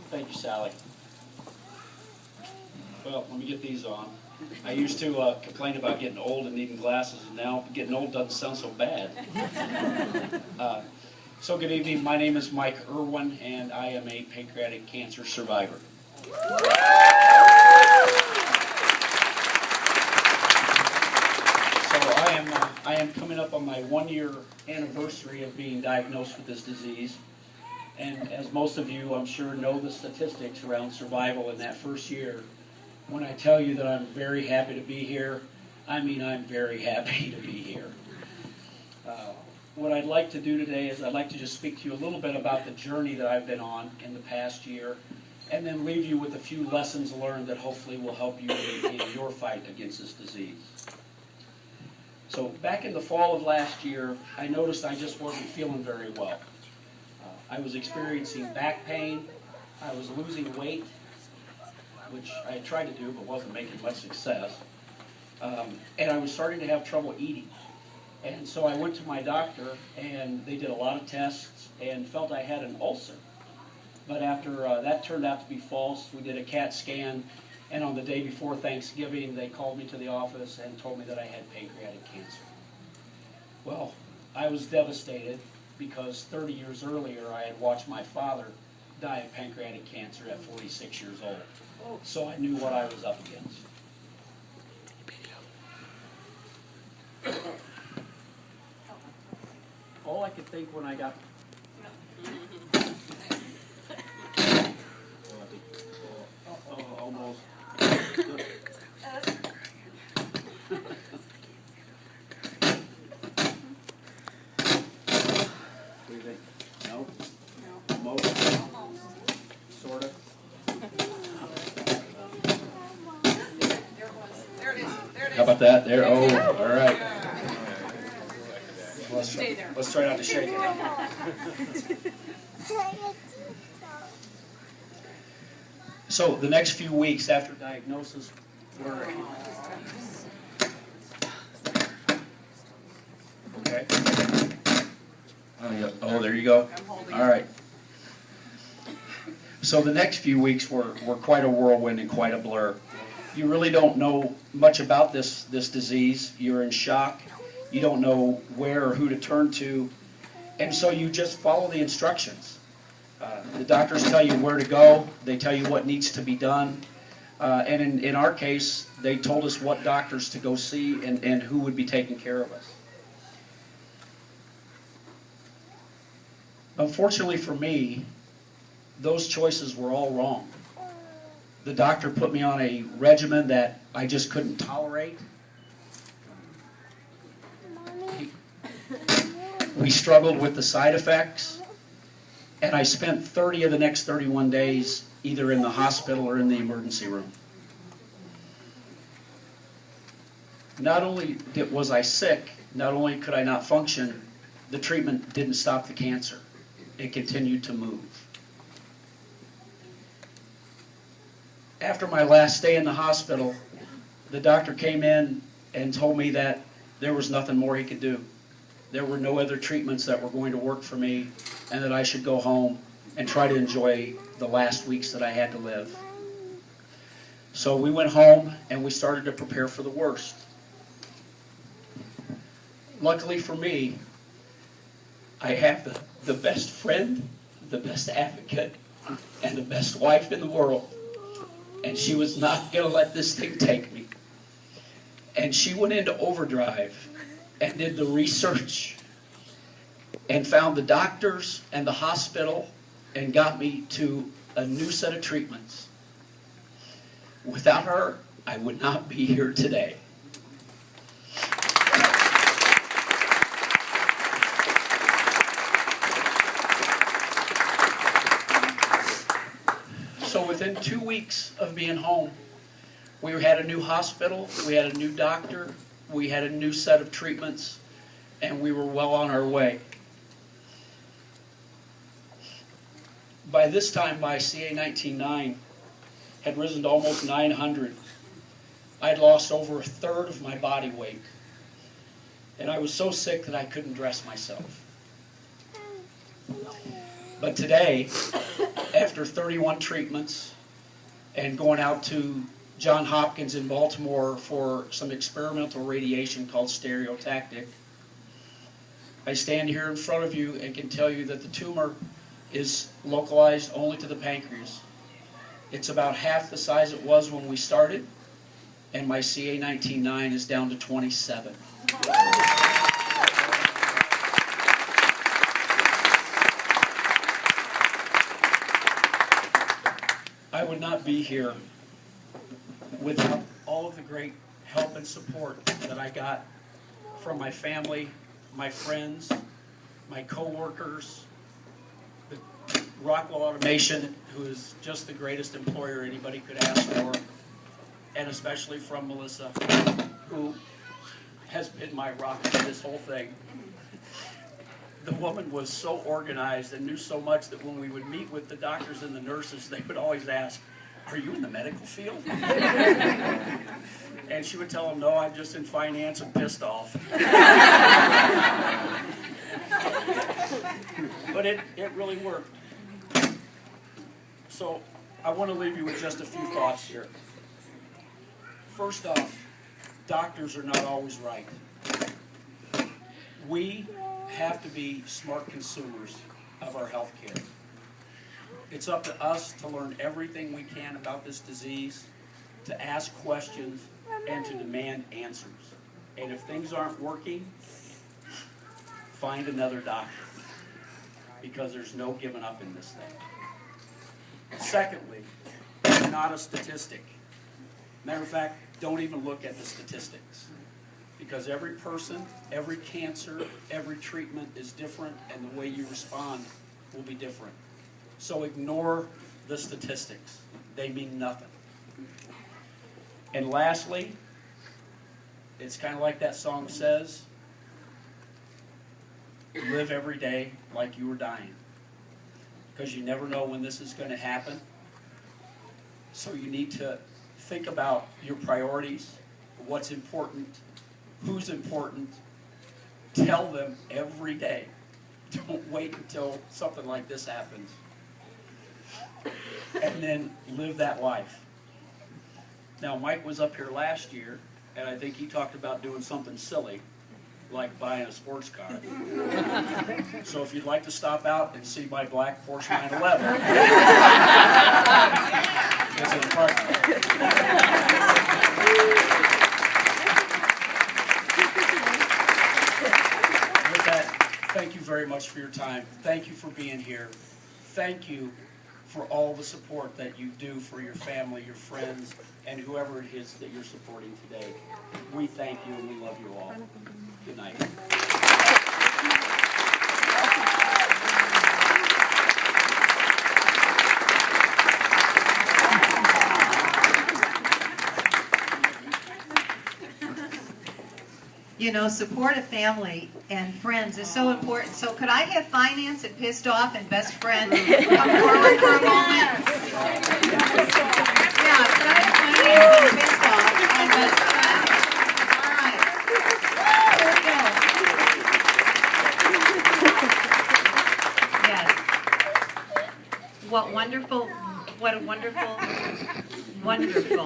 Thank you, Sally. Well, let me get these on. I used to complain about getting old and needing glasses, and now getting old doesn't sound so bad. So good evening. My name is Mike Irwin, and I am a pancreatic cancer survivor. I am coming up on my 1-year anniversary of being diagnosed with this disease. And as most of you, I'm sure, know the statistics around survival in that first year, when I tell you that I'm very happy to be here, I mean I'm very happy to be here. What I'd like to do today is I'd like to just speak to you a little bit about the journey that I've been on in the past year, and then leave you with a few lessons learned that hopefully will help you in your fight against this disease. So back in the fall of last year, I noticed I just wasn't feeling very well. I was experiencing back pain, I was losing weight, which I had tried to do but wasn't making much success, and I was starting to have trouble eating. And so I went to my doctor, and they did a lot of tests and felt I had an ulcer. But after that turned out to be false, we did a CAT scan, and on the day before Thanksgiving, they called me to the office and told me that I had pancreatic cancer. Well, I was devastated because 30 years earlier, I had watched my father die of pancreatic cancer at 46 years old. So I knew what I was up against. All I could think when I got almost. What do you think? No? No. Almost? Sort of? There it is. There it is. How about that? There. Oh, all right. Stay there. Let's try not to shake it. So the next few weeks after diagnosis were okay. Oh, there you go. All right. So the next few weeks were quite a whirlwind and quite a blur. You really don't know much about this disease. You're in shock. You don't know where or who to turn to, and so you just follow the instructions. The doctors tell you where to go. They tell you what needs to be done. And in our case, they told us what doctors to go see and who would be taking care of us. Unfortunately for me, those choices were all wrong. The doctor put me on a regimen that I just couldn't tolerate. We struggled with the side effects, and I spent 30 of the next 31 days either in the hospital or in the emergency room. Not only was I sick, not only could I not function, the treatment didn't stop the cancer. It continued to move. After my last stay in the hospital, the doctor came in and told me that there was nothing more he could do. There were no other treatments that were going to work for me, and that I should go home and try to enjoy the last weeks that I had to live. So we went home and we started to prepare for the worst. Luckily for me, I have the best friend, the best advocate, and the best wife in the world. And she was not going to let this thing take me. And she went into overdrive and did the research and found the doctors and the hospital and got me to a new set of treatments. Without her, I would not be here today. So within 2 weeks of being home, we had a new hospital, we had a new doctor, we had a new set of treatments, and we were well on our way. By this time, my CA 19-9 had risen to almost 900. I had lost over 1/3 of my body weight. And I was so sick that I couldn't dress myself. But today, after 31 treatments and going out to Johns Hopkins in Baltimore for some experimental radiation called stereotactic, I stand here in front of you and can tell you that the tumor is localized only to the pancreas. It's about half the size it was when we started, and my CA19-9 is down to 27. I would not be here without all of the great help and support that I got from my family, my friends, my co-workers, the Rockwell Automation, who is just the greatest employer anybody could ask for, and especially from Melissa, who has been my rock in this whole thing. The woman was so organized and knew so much that when we would meet with the doctors and the nurses, they would always ask, "Are you in the medical field?" And she would tell them, "No, I'm just in finance and pissed off." But it really worked. So I want to leave you with just a few thoughts here. First off, doctors are not always right. We have to be smart consumers of our health care. It's up to us to learn everything we can about this disease, to ask questions, and to demand answers. And if things aren't working, find another doctor, because there's no giving up in this thing. Secondly, it's not a statistic. Matter of fact, don't even look at the statistics, because every person, every cancer, every treatment is different, and the way you respond will be different. So ignore the statistics. They mean nothing. And lastly, it's kind of like that song says, live every day like you were dying, because you never know when this is going to happen. So you need to think about your priorities, what's important, who's important. Tell them every day. Don't wait until something like this happens. And then live that life. Now, Mike was up here last year, and I think he talked about doing something silly, like buying a sports car. So if you'd like to stop out and see my black Porsche 911, it's in the parking lot. With that, thank you very much for your time. Thank you for being here. Thank you for all the support that you do for your family, your friends, and whoever it is that you're supporting today. We thank you and we love you all. Good night. You know, support of family and friends is so important. So could I have finance and pissed off and best friend come forward for a moment? Yeah, could I have finance and pissed off and best friend? All right. Here we go. Yes. What a wonderful, wonderful